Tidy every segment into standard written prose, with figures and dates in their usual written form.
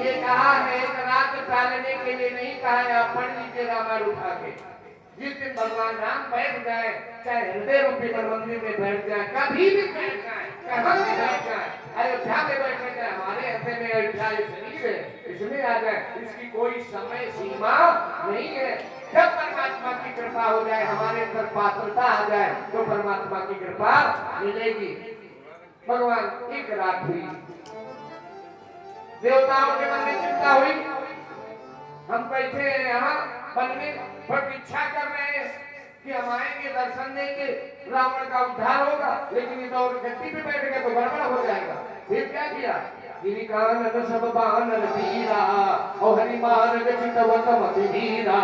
ये कहा है एक रात टालने के लिए नहीं कहा है। आप पढ़ लीजिए रामायण उठा के। जिस दिन भगवान राम बैठ जाए, चाहे हृदय रूपी मंदिर में बैठ जाए, कभी भी बैठ जाए, कहाँ भी बैठ जाए, अयोध्या में बैठ जाए, हमारे हृदय में अयोध्या शरीर है, इसमें आ जाए, इसकी कोई समय सीमा नहीं है। जब परमात्मा की कृपा हो जाए, हमारे अंदर पात्रता आ जाए, तो परमात्मा की कृपा मिलेगी। भगवान एक रात हुई, देवताओं के मन में चिंता हुई, हम बैठे हैं यहाँ वन में, प्रतीक्षा कर रहे हैं कि हम आएंगे, दर्शन देंगे, रावण का उद्धार होगा, लेकिन ये तो गद्दी पे बैठ गए तो गड़बड़ हो जाएगा। फिर क्या किया? गिरिकानन सब बानर वीरा और हरिमान गचितवतम वीरा।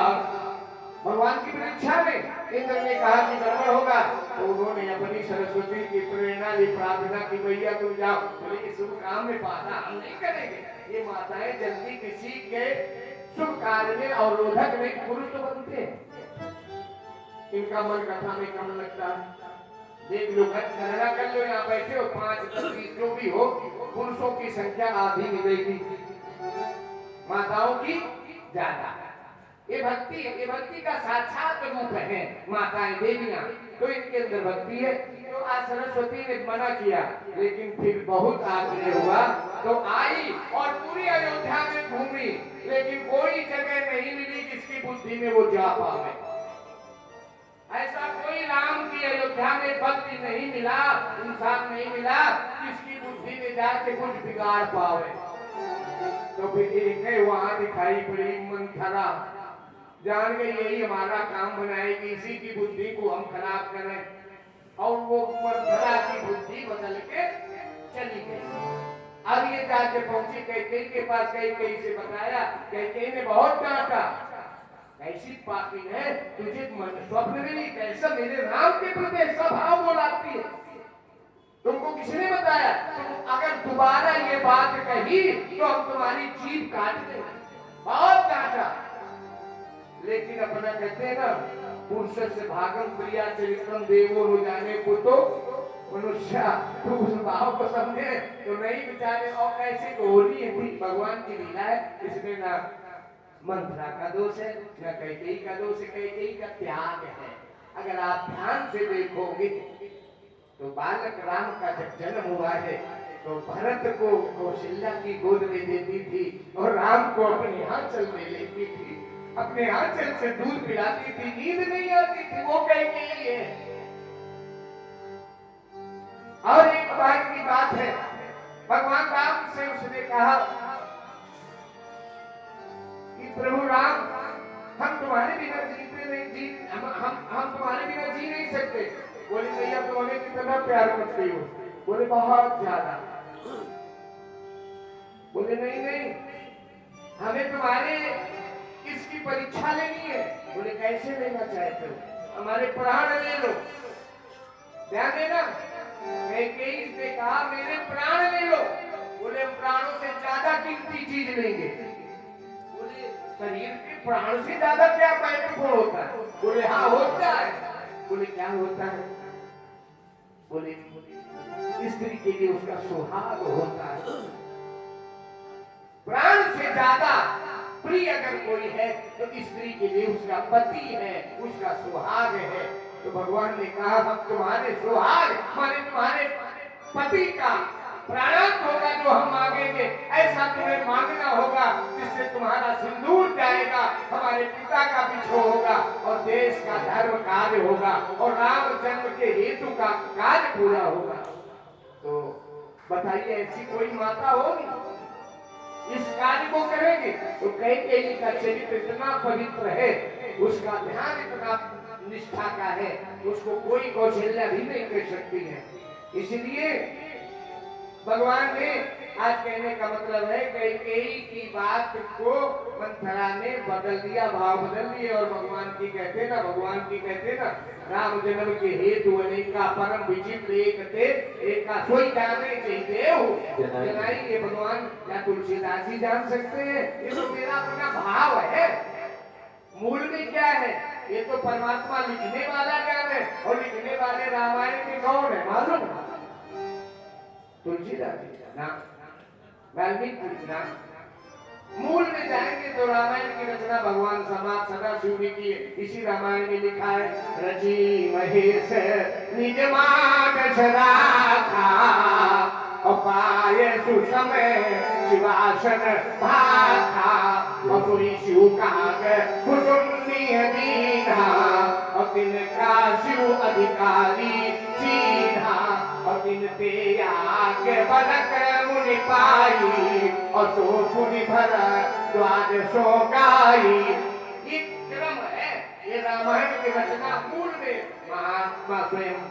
भगवान की परीक्षा में इंद्र ने कहा कि गड़बड़ होगा, तो उन्होंने अपनी सरस्वती की प्रेरणा ली, प्रार्थना की, भैया तुम जाओ। बोले कि शुभ काम में बाधा हम नहीं करेंगे। ये माताएं जल्दी किसी के शुभ कार्य में अवरोधक नहीं, पुरुष तो बनते हैं, इनका मन कथा में कम लगता है। देख लो, गणना कर लो, यहाँ बैठे हो 5, 10, 20 जो भी हो, पुरुषों की संख्या आधी मिलेगी, माताओं की ज्यादा। ये भक्ति का साक्षात रूप है माताएं देवियां, तो इनके अंदर भक्ति है। तो आज सरस्वती ने मना किया, लेकिन फिर बहुत आग्रह हुआ तो आई और पूरी अयोध्या में घूमी, लेकिन कोई जगह नहीं मिली जिसकी बुद्धि में वो जा पावे। ऐसा कोई राम की अयोध्या में भक्ति नहीं मिला, इंसान नहीं मिला जिसकी बुद्धि में जाके कुछ बिगाड़ पावे। तो फिर एक वहां दिखाई पड़ी मंथरा, जान गई यही हमारा काम बनाएगी, इसी की बुद्धि को हम खराब करें, और वो मंथरा की बुद्धि बदल के चली गई। अब ये जाके पहुंची कैकेयी के पास, कैकेयी से बताया, कैकेयी ने बहुत डांटा, कैसी पापी है, तुझे स्वप्न में नहीं, कैसा मेरे राम के प्रति स्वभाव बोलाती है, तुमको किसने बताया? तुम अगर दोबारा ये बात कही तो हम तुम्हारी जीभ काट देंगे। बहुत डांटा, लेकिन अपना कहते हैं ना, पुरुष से भागम प्रिया चरित्रम देवो न जाने पुतो मनुष्य, तो उस भाव को समझे तो नहीं बेचारे। और कैसे होली है भगवान की लीला है, इसमें ना मंथरा का दोष है, न कैकेयी का दोष है, कैकेयी का त्याग है। अगर आप ध्यान से देखोगे तो बालक राम का जब जन्म हुआ है तो भरत को कौशल्या की गोद में देती थी और राम को अपने आंचल में लेती थी, अपने आंचल से दूध पिलाती थी, नींद नहीं आती थी, वो कैकेयी है। और एक बार की बात है, भगवान राम से उसने कहा कि प्रभु राम, हम तुम्हारे बिना जीते नहीं, हम तुम्हारे बिना जी नहीं सकते। बोले भैया तुम हमें कितना प्यार करते हो? बोले बहुत ज्यादा। बोले नहीं, हमें तुम्हारे इसकी परीक्षा लेनी है। बोले कैसे लेना चाहते हो? हमारे प्राण ले लो। ध्यान देना, कैकेयी ने कहा मेरे प्राण ले लो। बोले प्राणों से ज्यादा कीमती चीज लेंगे। बोले शरीर के प्राण से ज्यादा क्या महत्वपूर्ण होता है? बोले हाँ होता है। बोले क्या होता है? बोले स्त्री के लिए उसका सुहाग होता है। प्राण से ज्यादा प्रिय अगर कोई है तो स्त्री के लिए उसका पति है, उसका सुहाग है। तो भगवान ने कहा हम तुम्हारे सुहाग माने तुम्हारे पति का प्राणांत होगा जो हम मांगेंगे, ऐसा तुम्हें मांगना होगा जिससे तुम्हारा सिंदूर जाएगा, हमारे पिता का बिछो होगा और देश का धर्म कार्य होगा और राम जन्म के हेतु का कार्य पूरा होगा। तो बताइए ऐसी कोई माता होगी इस कार्य को करेगी? तो कैकेयी का चरित्र इतना पवित्र है, उसका ध्यान इतना निष्ठा का है, उसको कोई कौशल्या भी नहीं कर सकती है। इसलिए भगवान ने आज कहने का मतलब है कैकेयी की बात को मंथरा ने बदल दिया, भाव बदल दिए। और भगवान की कहते ना राम जन्म के हेतु अनेका परम विचित्र एक थे, एका सोई जाने चाहिए हो जनाई। ये भगवान या तुलसीदास जी जान सकते हैं, ये तो मेरा अपना भाव है। मूल में क्या है? ये तो परमात्मा लिखने वाला ज्ञान है, और लिखने वाले रामायण के कौन है मालूम? तुलसीदास जी ना, वाल्मीकि ना, मूल में जाएंगे तो रामायण की रचना भगवान समाज सदाशिव ने की है। इसी रामायण में लिखा है, रची महेश निज मानस राखा, अपाय सुसमय शिवासन भाखा, असुरी शिव काग कुसुम्नी दीना, अतिन का शिव अधिकारी चीना, अतिन ते आगे बलक मुनि पाई, असो पुनि भर द्वादशो गाई। ये क्रम है, ये रामायण की रचना मूल में महात्मा स्वयं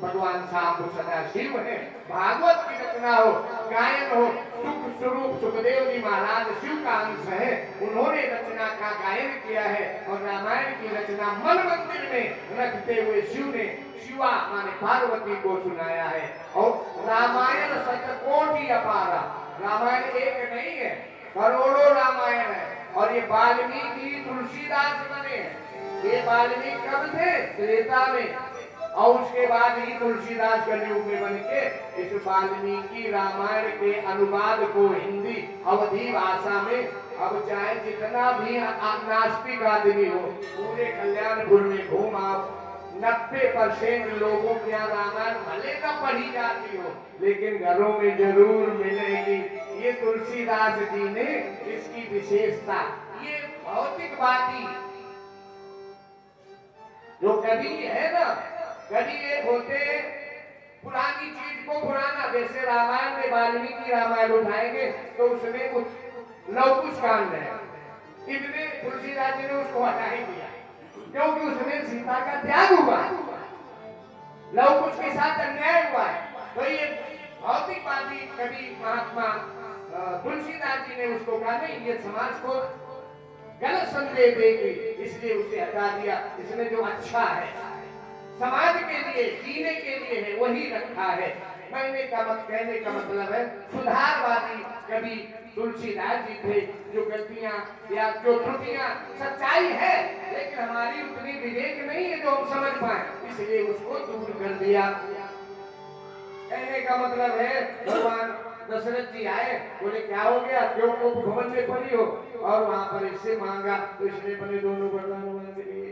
भगवान शाम सदाशिव है। भागवत की रचना हो, गायन हो, सुख स्वरूप सुखदेव जी महाराज शिव का अंश है, उन्होंने रचना का गायन किया है। और रामायण की रचना मन मंदिर में रखते हुए शिव ने शिवा माने पार्वती को सुनाया है। और रामायण शतकोटि अपारा, रामायण एक नहीं है, करोड़ों रामायण है। और ये वाल्मीकि तुलसीदास बने हैं। ये वाल्मीकि कब थे? त्रेता में, और उसके बाद ही तुलसीदास कलयुग में बन के इस वाल्मीकि रामायण के अनुवाद को हिंदी अवधी भाषा में, अब चाहे जितना भी नास्तिक आदमी हो, पूरे कल्याणपुर में घूम आप, 90% लोगों के यहाँ रामायण भले न पढ़ी जाती हो, लेकिन घरों में जरूर मिलेगी। ये तुलसीदास जी ने इसकी विशेषता, ये भौतिकवादी जो कवि है ना, कवि एक होते पुरानी चीज को पुराना, जैसे रामायण में वाल्मीकि रामायण उठाएंगे तो उसमें कुछ लवकुश कांड है, इतने तुलसीदास जी ने उसको हटा ही दिया, क्योंकि उसमें सीता का त्याग हुआ, लवकुश के साथ अन्याय हुआ है। तो ये भौतिकवादी कवि महात्मा तुलसीदास जी ने उसको कहा नहीं, ये समाज को गलत संदेश देगी, इसलिए उसे हटा दिया। इसमें जो अच्छा है समाज के लिए, जीने के लिए है, वही रखा है। कहने का मतलब है, सुधारवादी कवि तुलसीदास जी थे। जो गलतियां या जो त्रुटियां, सच्चाई है लेकिन हमारी उतनी विवेक नहीं है जो हम समझ पाए, इसलिए उसको दूर कर दिया। कहने का मतलब है, भगवान दशरथ जी आए, बोले क्या हो गया, क्यों को भवन में पड़ी हो, और वहां पर इससे मांगा तो इसने अपने दोनों वरदान मांग लिए,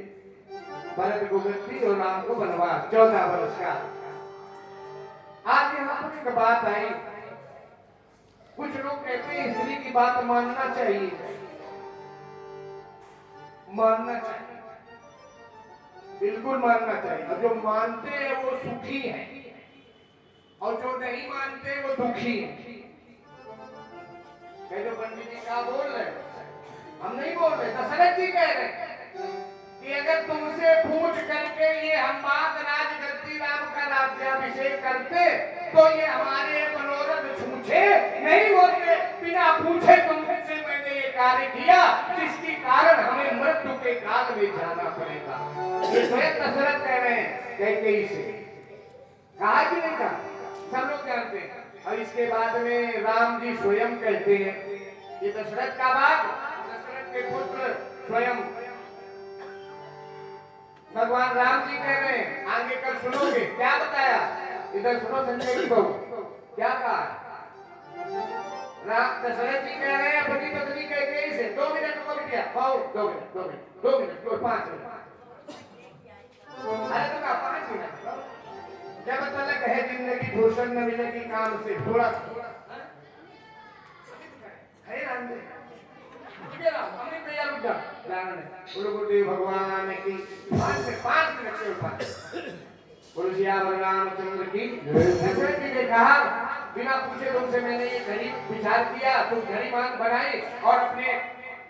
भरत को गद्दी और राम को वनवास 14 वर्ष का। आज यहाँ पर एक बात आई, कुछ लोग कहते हैं स्त्री की बात मानना चाहिए, मानना चाहिए, बिल्कुल मानना चाहिए। और जो मानते हैं वो सुखी हैं, और जो नहीं मानते वो दुखी हैं। कह दो पंडित जी क्या बोल रहे, हम नहीं बोल रहे, दशरथ जी कह रहे कि अगर तुमसे पूछ करके ये हम बात राजगद्दी राम का राज्याभिषेक करते तो ये हमारे मनोरथ छूछे नहीं होते। बिना पूछे तुमसे मैंने ये कार्य किया जिसके कारण हमें मृत्यु के काल में जाना पड़ेगा। ये स्वयं दशरथ कह रहे हैं, कैकेयी से कहा कि नहीं कहा, सब लोग जानते हैं। और इसके बाद में राम जी स्वयं कहते हैं, ये दशरथ का बात, दशरथ के पुत्र स्वयं भगवान राम जी कह रहे हैं, आगे कल सुनोगे क्या बताया। इधर सुनो संजय जी बहू क्या कहा। राम दशरथ जी कह रहे हैं पति पत्नी कैकेयी से, 2 मिनट रुको बिटिया, 2 मिनट 2 मिनट 5 मिनट, अरे तो 5 मिनट, जब तक है जिंदगी भूषण न मिलेगी काम से, थोड़ा है राम जी भगवान की 5 मिनट के ऊपर रामचंद्र की। दशरथ जी ने कहा बिना पूछे तुमसे मैंने ये घड़ी विचार किया, तुम घड़ी मान बनाई और अपने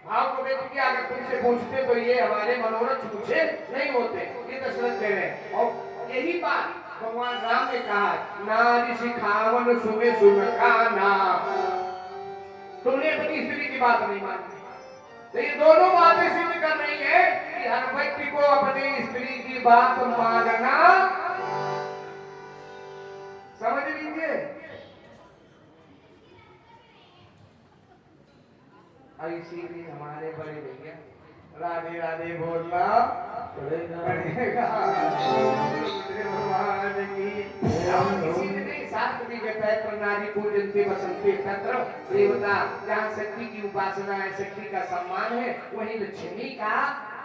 भाव को व्यक्त किया। अगर तुमसे पूछते तो ये हमारे मनोरथ पूछे नहीं होते, ये दशरथ कह रहे हैं। और यही बात भगवान राम ने कहा, नारी सिखावन सुबह सुबह खाना, तुमने अपनी स्त्री की बात नहीं मानी। तो ये दोनों बातें सिद्ध कर रही है कि हर व्यक्ति को अपनी स्त्री की बात मानना, समझ लीजिए। इसीलिए हमारे बड़े भैया राधे राधे बोलना पड़ेगा। भगवान की किसी ने नहीं शास्त्र भी कहता है प्रणाली पूजनते बसंते तत्र देवता, जहाँ शक्ति की उपासना है, शक्ति का सम्मान है, वही लक्ष्मी का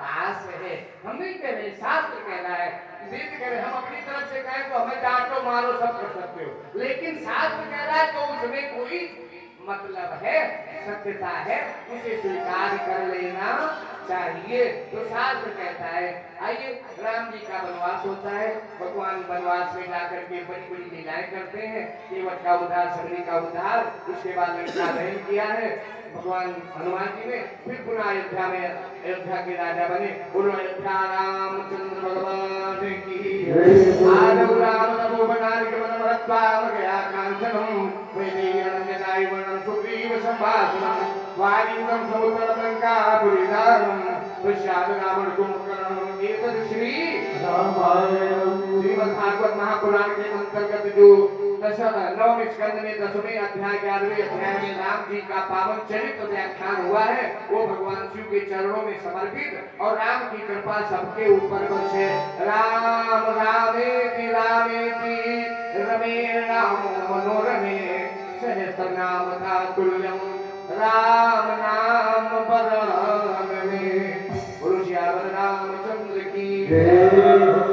वास है। हम नहीं कह रहे, शास्त्र कह रहा है, वेद कह रहे, हम अपनी तरफ से कहें तो हमें डांटो मारो सब कर सकते हो, लेकिन शास्त्र कह रहा है तो उसमें कोई मतलब है, सत्यता है, उसे स्वीकार कर लेना चाहिए। तो शास्त्र कहता है, आइए राम जी का वनवास होता है, भगवान वनवास में जाकर के बड़ी बड़ी लीलाएं करते हैं, केवट का उद्धार, सबरी का उद्धार, उसके बाद लंका दहन किया है भगवान हनुमान जी ने, फिर पुनः अयोध्या में अयोध्या के राजा बने। बोलो अयोध्या रामचंद्र भगवान की। आदौ राम तपो बनारिक मन मरत्वाम गया कांचनम वैदेही वर्णन सुग्रीव संभाषणम वारिंगम समुद्र लंका पुरीदारम विषाद रावण कुंभकर्ण एतद् श्री रामायणम। श्रीमद् भागवत महापुराण के अंतर्गत जो नवम स्कंद में 10वें अध्याय 11वें अध्याय में राम जी का पावन चरित्र व्याख्यान हुआ है, वो भगवान शिव के चरणों में समर्पित, और राम की कृपा सबके ऊपर बरसे। राम रामेति रामेति रमे रामो मनोरमे सहस्रनाम तत्तुल्यं राम नाम वरानने। बोलो श्याम रामचंद्र की जय।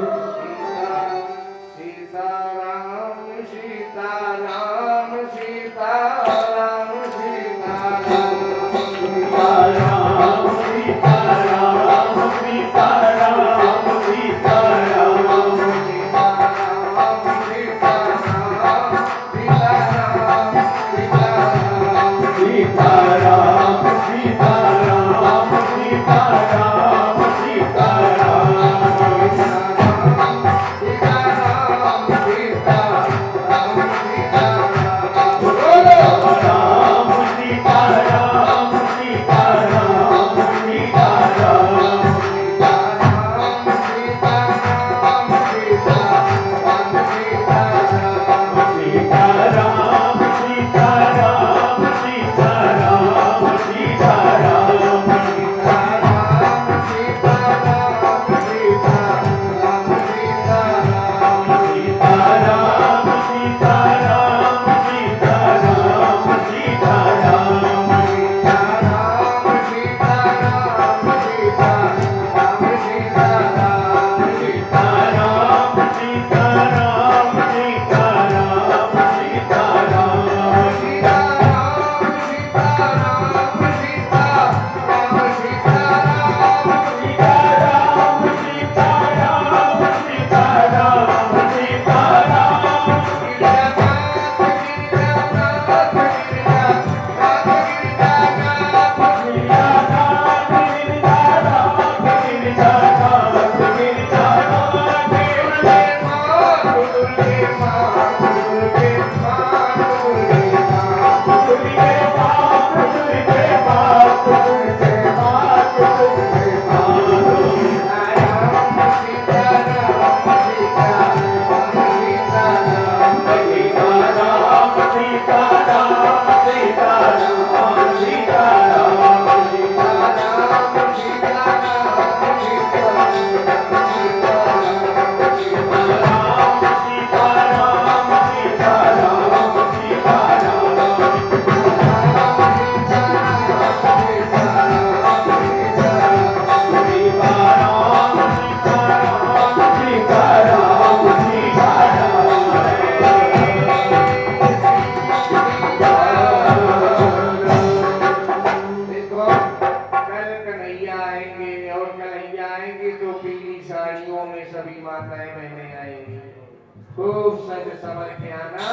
खूब सज संवर के आना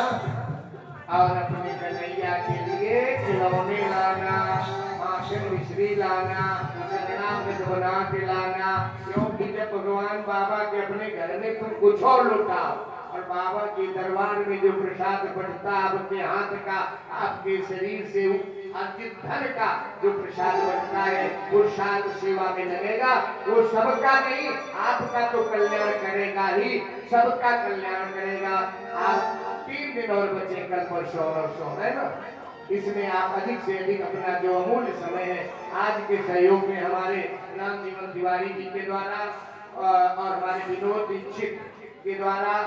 और अपने कन्हैया के लिए खिलौने लाना, माखन मिश्री लाना, चरणामृत बना के लाना, क्योंकि जब भगवान बाबा के अपने घर में तुम कुछ और लुटाओ और बाबा के दरबार में जो प्रसाद बढ़ता आपके हाथ का, आपके शरीर से अर्जित धन का जो प्रसाद बनता है वो शांत सेवा में लगेगा, वो सबका नहीं आपका तो कल्याण करेगा ही, सबका कल्याण करेगा। आप 3 दिन और बचे, कल परसों और है ना, इसमें आप अधिक से अधिक अपना जो अमूल्य समय है आज के सहयोग में हमारे राम जीवन तिवारी जी के द्वारा और हमारे विनोद दीक्षित के द्वारा